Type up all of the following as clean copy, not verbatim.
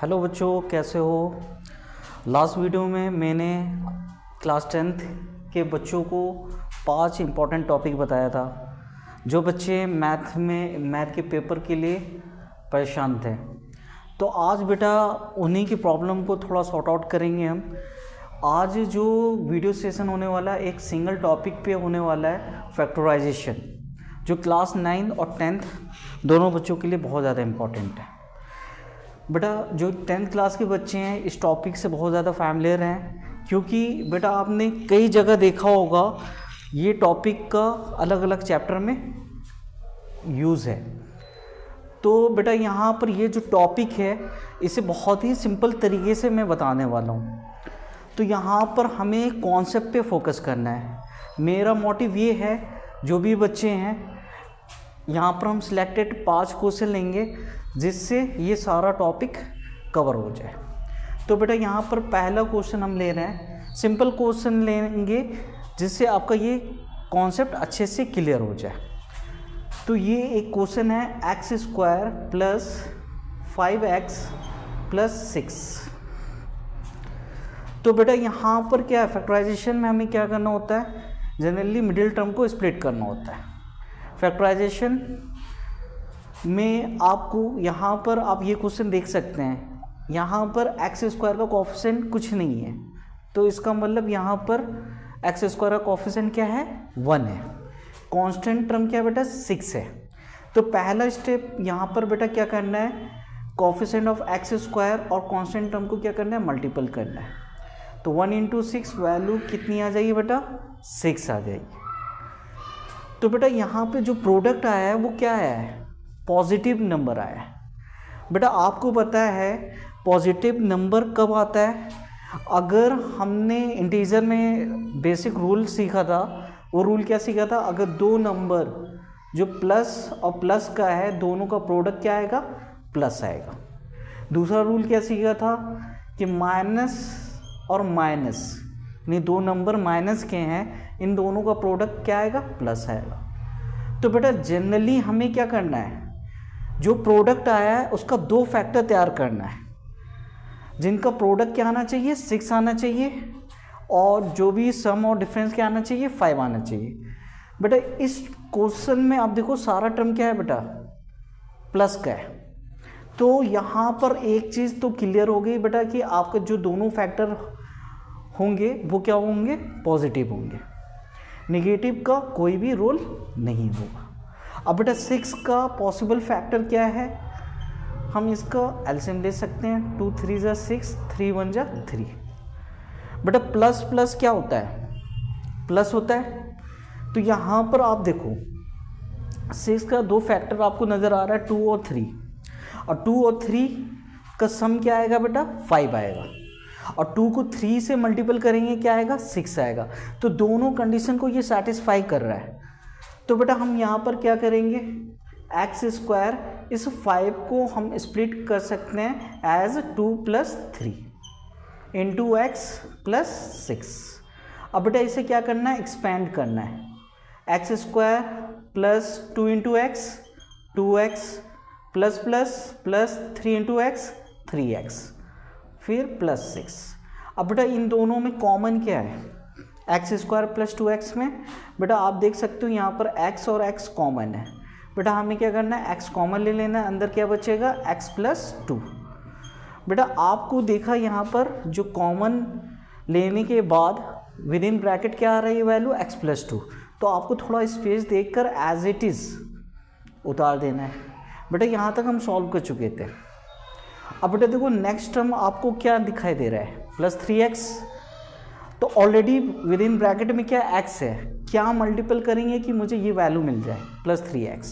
Hello बच्चों, कैसे हो। लास्ट वीडियो में मैंने क्लास 10th के बच्चों को 5 इम्पॉर्टेंट टॉपिक बताया था जो बच्चे मैथ के पेपर के लिए परेशान थे। तो आज बेटा उन्हीं की प्रॉब्लम को थोड़ा सॉर्ट आउट करेंगे हम। आज जो वीडियो सेशन होने वाला है एक सिंगल टॉपिक पे होने वाला है, फैक्टराइजेशन, जो क्लास 9 और 10th दोनों बच्चों के लिए बहुत ज़्यादा इम्पॉर्टेंट है। बेटा जो 10th क्लास के बच्चे हैं इस टॉपिक से बहुत ज़्यादा फैमिलियर हैं, क्योंकि बेटा आपने कई जगह देखा होगा ये टॉपिक का अलग अलग चैप्टर में यूज़ है। तो बेटा यहाँ पर ये जो टॉपिक है इसे बहुत ही सिंपल तरीके से मैं बताने वाला हूँ। तो यहाँ पर हमें कॉन्सेप्ट पे फोकस करना है। मेरा मोटिव ये है, जो भी बच्चे हैं यहाँ पर हम सिलेक्टेड 5 क्वेश्चन लेंगे जिससे ये सारा टॉपिक कवर हो जाए। तो बेटा यहाँ पर पहला क्वेश्चन हम ले रहे हैं, सिंपल क्वेश्चन लेंगे जिससे आपका ये कॉन्सेप्ट अच्छे से क्लियर हो जाए। तो ये एक क्वेश्चन है x² प्लस 5x प्लस 6। तो बेटा यहाँ पर क्या है, फैक्टराइजेशन में हमें क्या करना होता है, जनरली मिडिल टर्म को स्प्लिट करना होता है। फैक्टराइजेशन में आपको यहाँ पर आप ये क्वेश्चन देख सकते हैं, यहाँ पर x² का कोफिशिएंट कुछ नहीं है, तो इसका मतलब यहाँ पर x² का कोफिशिएंट क्या है, 1 है। कांस्टेंट टर्म क्या है बेटा, 6 है। तो पहला स्टेप यहाँ पर बेटा क्या करना है, कोफिशिएंट ऑफ x² और कांस्टेंट टर्म को क्या करना है, मल्टीपल करना है। तो 1 × 6 वैल्यू कितनी आ जाएगी बेटा, 6 आ जाएगी। तो बेटा यहाँ पे जो प्रोडक्ट आया है वो क्या है, पॉजिटिव नंबर आया है। बेटा आपको पता है पॉजिटिव नंबर कब आता है, अगर हमने इंटीजर में बेसिक रूल सीखा था, वो रूल क्या सीखा था, अगर दो नंबर जो प्लस और प्लस का है दोनों का प्रोडक्ट क्या आएगा, प्लस आएगा। दूसरा रूल क्या सीखा था कि माइनस और माइनस, यानी दो नंबर माइनस के हैं, इन दोनों का प्रोडक्ट क्या आएगा, प्लस आएगा। तो बेटा जनरली हमें क्या करना है, जो प्रोडक्ट आया है उसका 2 फैक्टर तैयार करना है, जिनका प्रोडक्ट क्या आना चाहिए, 6 आना चाहिए, और जो भी सम और डिफरेंस क्या आना चाहिए, 5 आना चाहिए। बेटा इस क्वेश्चन में आप देखो सारा टर्म क्या है बेटा, प्लस का है। तो यहाँ पर एक चीज़ तो क्लियर हो गई बेटा कि आपके जो दोनों फैक्टर होंगे वो क्या होंगे, पॉजिटिव होंगे, नेगेटिव का कोई भी रोल नहीं होगा। अब बेटा 6 का पॉसिबल फैक्टर क्या है, हम इसका एलसीएम ले सकते हैं, 2 3 × 6, 3 1 × 3। बेटा प्लस प्लस क्या होता है, प्लस होता है। तो यहाँ पर आप देखो 6 का 2 फैक्टर आपको नज़र आ रहा है, 2 और 3, और 2 और 3 का सम क्या आएगा बेटा, 5 आएगा, और 2 को 3 से मल्टीपल करेंगे क्या आएगा, 6 आएगा। तो दोनों कंडीशन को ये सेटिस्फाई कर रहा है। तो बेटा हम यहाँ पर क्या करेंगे, x² इस 5 को हम स्प्लिट कर सकते हैं एज 2 + 3 इंटू x + 6। अब बेटा इसे क्या करना है, एक्सपेंड करना है, x² plus 2 × x 2x plus plus plus 3 × x 3x फिर प्लस 6। अब बेटा इन दोनों में कॉमन क्या है, x² प्लस 2x में बेटा आप देख सकते हो यहाँ पर x और x कॉमन है। बेटा हमें क्या करना है, x कॉमन ले लेना है, अंदर क्या बचेगा, x + 2। बेटा आपको देखा यहाँ पर जो कॉमन लेने के बाद विद इन ब्रैकेट क्या आ रहा है, ये वैल्यू x + 2। तो आपको थोड़ा स्पेस देखकर एज इट इज़ उतार देना है। बेटा यहाँ तक हम सॉल्व कर चुके थे। अब बेटा देखो नेक्स्ट टर्म आपको क्या दिखाई दे रहा है, +3x। तो ऑलरेडी विद इन ब्रैकेट में क्या x है, क्या मल्टीपल करेंगे कि मुझे ये वैल्यू मिल जाए, +3x।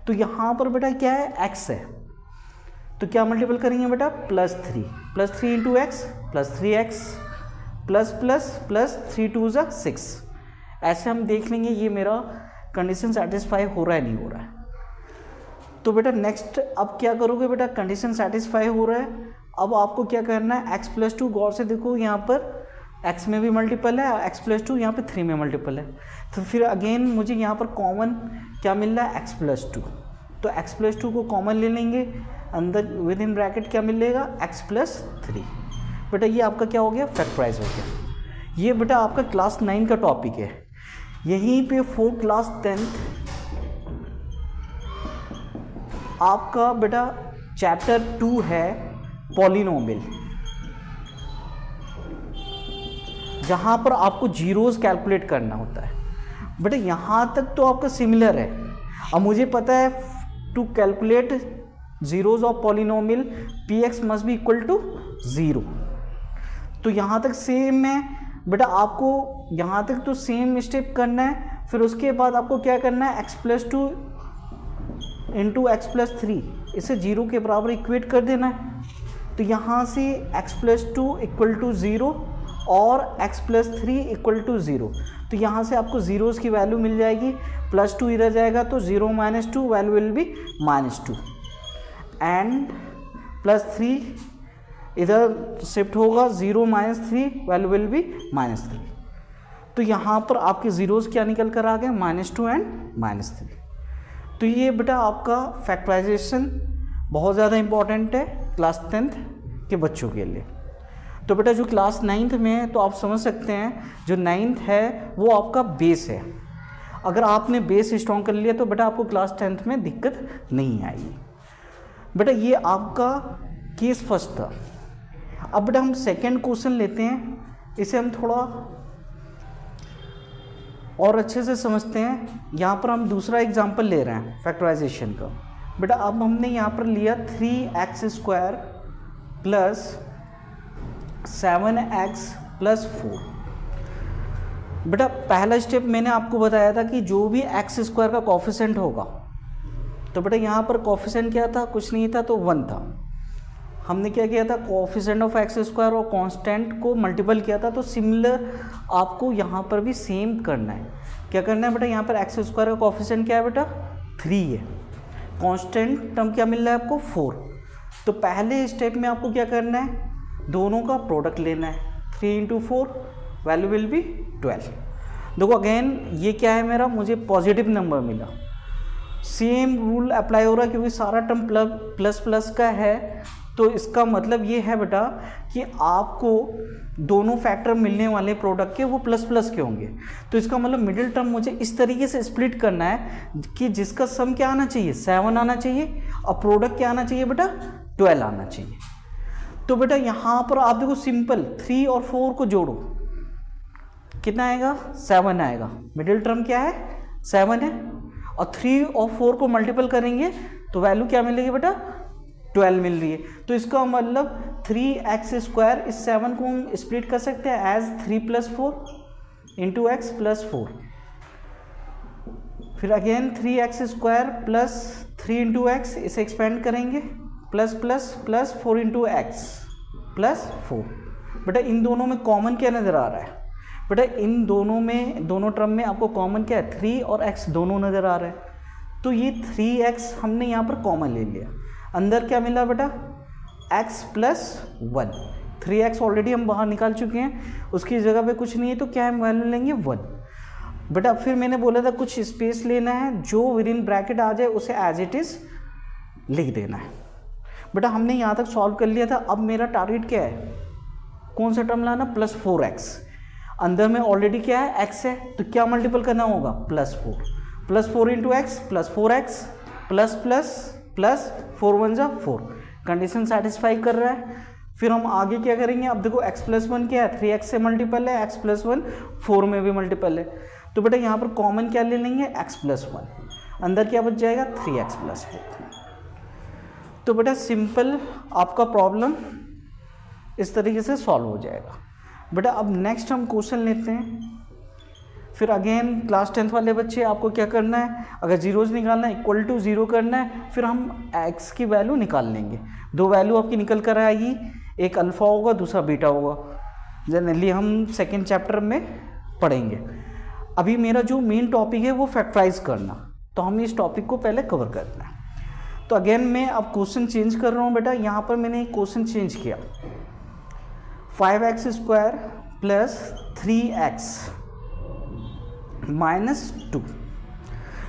तो यहाँ पर बेटा क्या है, x है, तो क्या मल्टीपल करेंगे बेटा, +3 + 3 × x + 3x plus plus plus 3 2 = 6। ऐसे हम देख लेंगे ये मेरा कंडीशन सेटिस्फाई हो रहा है नहीं हो रहा है। तो बेटा नेक्स्ट अब क्या करोगे, बेटा कंडीशन सेटिस्फाई हो रहा है, अब आपको क्या करना है, x + 2 गौर से देखो, यहाँ पर x में भी मल्टीपल है, x + 2 यहाँ पे 3 में मल्टीपल है। तो फिर अगेन मुझे यहाँ पर कॉमन क्या मिल रहा है, x + 2। तो x + 2 को कॉमन ले लेंगे, अंदर विद इन ब्रैकेट क्या मिलेगा, x+3। बेटा ये आपका क्या हो गया, फैक्टराइज हो गया। ये बेटा आपका क्लास 9 का टॉपिक है। यहीं पे फॉर क्लास 10th आपका बेटा चैप्टर 2 है पॉलिनोमियल, जहाँ पर आपको जीरोस कैलकुलेट करना होता है। बेटा यहाँ तक तो आपका सिमिलर है। अब मुझे पता है to calculate zeros of polynomial px must be equal to 0, तो यहाँ तक सेम है। बेटा आपको यहाँ तक तो सेम स्टेप करना है। फिर उसके बाद आपको क्या करना है, x+2 इंटू x+3 इसे 0 के बराबर इक्वेट कर देना है। तो यहाँ से x+2 इक्वल टू 0 और x+3 इक्वल टू 0, तो यहाँ से आपको जीरोस की वैल्यू मिल जाएगी। +2 इधर जाएगा तो 0 - 2 वैल्यू विल बी -2 एंड +3 इधर शिफ्ट होगा, 0 - 3 वैल्यू विल बी -3। तो यहाँ पर आपके जीरोस क्या निकल कर आ गए, -2 एंड -3। तो ये बेटा आपका फैक्टराइजेशन बहुत ज़्यादा इंपॉर्टेंट है क्लास 10th के बच्चों के लिए। तो बेटा जो क्लास 9th में है तो आप समझ सकते हैं जो 9th है वो आपका बेस है। अगर आपने बेस स्ट्रॉन्ग कर लिया तो बेटा आपको क्लास 10th में दिक्कत नहीं आएगी। बेटा ये आपका केस फर्स्ट था। अब बेटा हम सेकंड क्वेश्चन लेते हैं, इसे हम थोड़ा और अच्छे से समझते हैं। यहाँ पर हम दूसरा एग्जाम्पल ले रहे हैं फैक्टराइजेशन का। बेटा अब हमने यहाँ पर लिया 3x² प्लस 7x + 4। बेटा पहला स्टेप मैंने आपको बताया था कि जो भी x² का कोफिशिएंट होगा, तो बेटा यहाँ पर कोफिशिएंट क्या था, कुछ नहीं था, तो 1 था। हमने क्या किया था, कोफिशिएंट ऑफ x² और कांस्टेंट को मल्टीपल किया था। तो सिमिलर आपको यहाँ पर भी सेम करना है। क्या करना है बेटा, यहाँ पर x² का कोफिशिएंट क्या है बेटा, 3 है। कांस्टेंट टर्म क्या मिल रहा है आपको, 4। तो पहले स्टेप में आपको क्या करना है, दोनों का प्रोडक्ट लेना है। 3 × 4 वैल्यू विल बी 12। देखो अगेन ये क्या है मेरा, मुझे पॉजिटिव नंबर मिला। सेम रूल अप्लाई हो रहा है क्योंकि सारा टर्म प्लस प्लस का है। तो इसका मतलब ये है बेटा कि आपको दोनों फैक्टर मिलने वाले प्रोडक्ट के वो प्लस प्लस के होंगे। तो इसका मतलब मिडिल टर्म मुझे इस तरीके से स्प्लिट करना है कि जिसका सम क्या आना चाहिए, 7 आना चाहिए, और प्रोडक्ट क्या आना चाहिए बेटा, 12 आना चाहिए। तो बेटा यहाँ पर आप देखो सिंपल 3 और 4 को जोड़ो, कितना आएगा, 7 आएगा। मिडिल टर्म क्या है, 7 है, और 3 और 4 को मल्टीपल करेंगे तो वैल्यू क्या मिलेगी बेटा, 12 मिल रही है। तो इसका मतलब 3x² इस 7 को हम स्प्लिट कर सकते हैं एज 3 + 4 इंटू x + 4। फिर again 3x² plus 3 into x, इसे एक्सपेंड करेंगे, plus plus plus 4 into x + 4। बेटा इन दोनों में कॉमन क्या नज़र आ रहा है, बेटा इन दोनों में, दोनों टर्म में आपको कॉमन क्या है, 3 और x दोनों नज़र आ रहा है। तो ये 3x हमने यहाँ पर कॉमन ले लिया। अंदर क्या मिला बेटा, x + 1। 3x ऑलरेडी हम बाहर निकाल चुके हैं, उसकी जगह पे कुछ नहीं है, तो क्या हम वैल्यू लेंगे, 1। बेटा फिर मैंने बोला था कुछ स्पेस लेना है, जो विद इन ब्रैकेट आ जाए उसे एज इट इज़ लिख देना है। बेटा हमने यहाँ तक सॉल्व कर लिया था। अब मेरा टारगेट क्या है, कौन सा टर्म लाना, +4x। अंदर में ऑलरेडी क्या है, x है, तो क्या मल्टीपल करना होगा, +4 + 4 into x + 4x plus plus plus 4 × 1 = 4। Condition satisfy कर रहा है। फिर हम आगे क्या करेंगे, अब देखो x + 1 क्या है, 3x से मल्टीपल है, x + 1 4 में भी मल्टीपल है। तो बेटा यहाँ पर कॉमन क्या ले लेंगे, x + 1, अंदर क्या बच जाएगा, 3x + 4। तो बेटा सिंपल आपका प्रॉब्लम इस तरीके से सॉल्व हो जाएगा। बेटा अब नेक्स्ट हम क्वेश्चन लेते हैं। फिर अगेन क्लास 10th वाले बच्चे, आपको क्या करना है, अगर जीरोज निकालना है इक्वल टू 0 करना है, फिर हम x की वैल्यू निकाल लेंगे। 2 वैल्यू आपकी निकल कर आएगी, एक अल्फ़ा होगा, दूसरा बीटा होगा। जनरली हम सेकेंड चैप्टर में पढ़ेंगे। अभी मेरा जो मेन टॉपिक है वो फैक्टराइज करना, तो हम इस टॉपिक को पहले कवर करते हैं। तो अगेन मैं अब क्वेश्चन चेंज कर रहा हूँ बेटा। यहाँ पर मैंने एक क्वेश्चन चेंज किया, 5x² प्लस 3x माइनस 2।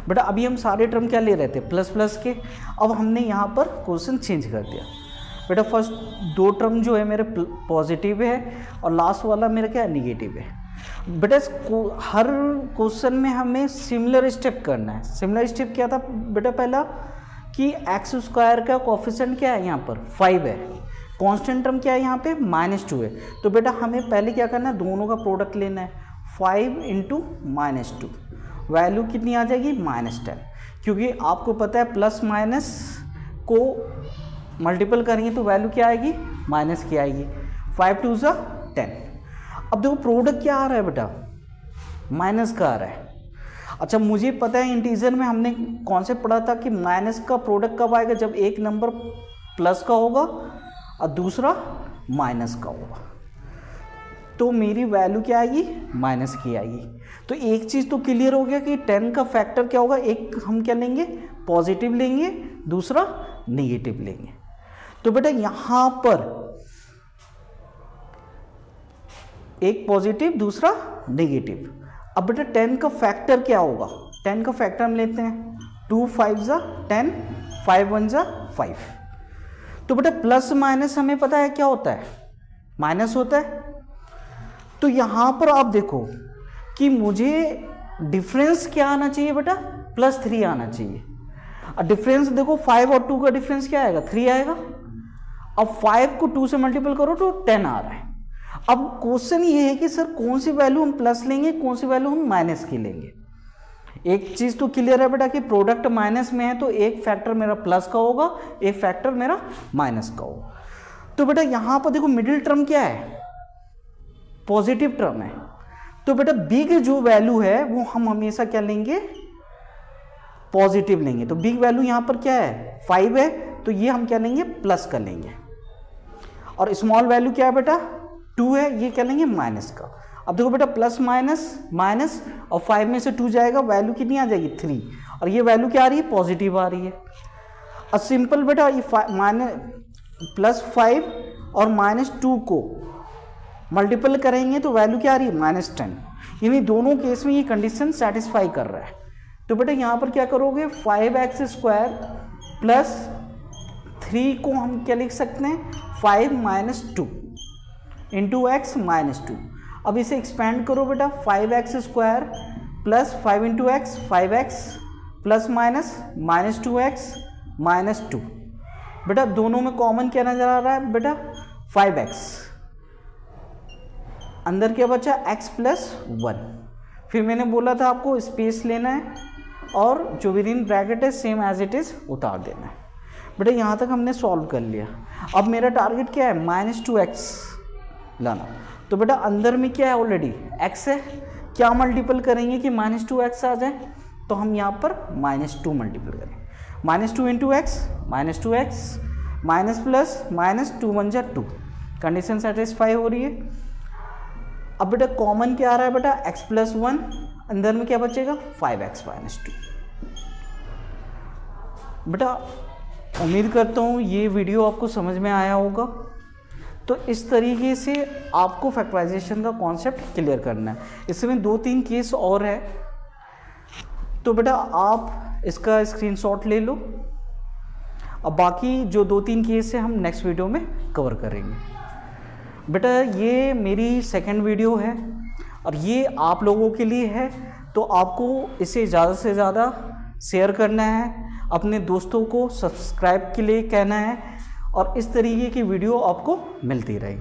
बेटा अभी हम सारे टर्म क्या ले रहे थे, प्लस प्लस के। अब हमने यहाँ पर क्वेश्चन चेंज कर दिया। बेटा फर्स्ट दो टर्म जो है मेरे पॉजिटिव है और लास्ट वाला मेरा क्या है, निगेटिव है। बेटा हर क्वेश्चन में हमें सिमिलर स्टेप करना है। सिमिलर स्टेप क्या था बेटा, पहला कि एक्स स्क्वायर का कोफिशिएंट क्या है, यहाँ पर 5 है। कांस्टेंट टर्म क्या है यहाँ पे, -2 है। तो बेटा हमें पहले क्या करना है, दोनों का प्रोडक्ट लेना है। 5 × -2 वैल्यू कितनी आ जाएगी, -10। क्योंकि आपको पता है प्लस माइनस को मल्टीपल करेंगे तो वैल्यू क्या आएगी, माइनस की आएगी। 5 × 2 = 10। अब देखो प्रोडक्ट क्या आ रहा है बेटा, माइनस का आ रहा है। अच्छा मुझे पता है इंटीजर में हमने कॉन्सेप्ट पढ़ा था कि माइनस का प्रोडक्ट कब आएगा, जब एक नंबर प्लस का होगा और दूसरा माइनस का होगा। तो मेरी वैल्यू क्या आएगी, माइनस की आएगी। तो एक चीज़ तो क्लियर हो गया कि 10 का फैक्टर क्या होगा, एक हम क्या लेंगे, पॉजिटिव लेंगे, दूसरा नेगेटिव लेंगे। तो बेटा यहाँ पर एक पॉजिटिव दूसरा नेगेटिव। अब बेटा 10 का फैक्टर क्या होगा, 10 का फैक्टर हम लेते हैं 2 × 5 = 10, 5 × 1 = 5। तो बेटा प्लस माइनस हमें पता है क्या होता है, माइनस होता है। तो यहाँ पर आप देखो कि मुझे डिफरेंस क्या आना चाहिए बेटा, +3 आना चाहिए। और डिफरेंस देखो 5 और 2 का डिफरेंस क्या आएगा, 3 आएगा। अब 5 को 2 से मल्टीपल करो तो 10 आ रहा है। अब क्वेश्चन ये है कि सर कौन सी वैल्यू हम प्लस लेंगे, कौन सी वैल्यू हम माइनस की लेंगे। एक चीज़ तो क्लियर है बेटा कि प्रोडक्ट माइनस में है तो एक फैक्टर मेरा प्लस का होगा, एक फैक्टर मेरा माइनस का होगा। तो बेटा यहाँ पर देखो मिडिल टर्म क्या है, पॉजिटिव टर्म है। तो बेटा बिग जो वैल्यू है वो हम हमेशा क्या लेंगे, पॉजिटिव लेंगे। तो बिग वैल्यू यहाँ पर क्या है, 5 है, तो ये हम क्या लेंगे, प्लस का लेंगे। और स्मॉल वैल्यू क्या है बेटा, 2 है, ये क्या लेंगे, माइनस का। अब देखो बेटा प्लस माइनस माइनस और 5 में से 2 जाएगा, वैल्यू कितनी आ जाएगी, 3। और ये वैल्यू क्या आ रही है, पॉजिटिव आ रही है। और सिंपल बेटा ये +5 और -2 को मल्टीपल करेंगे तो वैल्यू क्या आ रही है, -10। यानी दोनों केस में ये कंडीशन सेटिस्फाई कर रहा है। तो बेटा यहाँ पर क्या करोगे, 5x² + 3 को हम क्या लिख सकते हैं, 5 - 2 × x - 2। अब इसे एक्सपेंड करो बेटा, 5x² + 5 × x 5x ± -2x - 2। बेटा दोनों में कॉमन क्या नजर आ रहा है बेटा, 5x। अंदर क्या बचा, x + 1। फिर मैंने बोला था आपको स्पेस लेना है और जो विद इन ब्रैकेट है सेम एज इट इज उतार देना है। बेटा यहाँ तक हमने सॉल्व कर लिया। अब मेरा टारगेट क्या है, -2x लाना। तो बेटा अंदर में क्या है, ऑलरेडी x है, क्या मल्टीपल करेंगे कि -2x आ जाए, तो हम यहाँ पर -2 मल्टीपल करें। -2 × x -2x minus plus -2 × 1 = 2। Condition satisfy हो रही है। अब बेटा कॉमन क्या आ रहा है बेटा, x + 1, अंदर में क्या बचेगा, 5x - 2। बेटा उम्मीद करता हूँ ये वीडियो आपको समझ में आया होगा। तो इस तरीके से आपको फैक्टराइजेशन का कॉन्सेप्ट क्लियर करना है। इसमें 2-3 केस और है, तो बेटा आप इसका स्क्रीनशॉट ले लो। अब बाकी जो 2-3 केस है हम नेक्स्ट वीडियो में कवर करेंगे। बेटा ये मेरी सेकंड वीडियो है और ये आप लोगों के लिए है, तो आपको इसे ज़्यादा से ज़्यादा शेयर करना है, अपने दोस्तों को सब्सक्राइब के लिए कहना है और इस तरीके की वीडियो आपको मिलती रहेगी।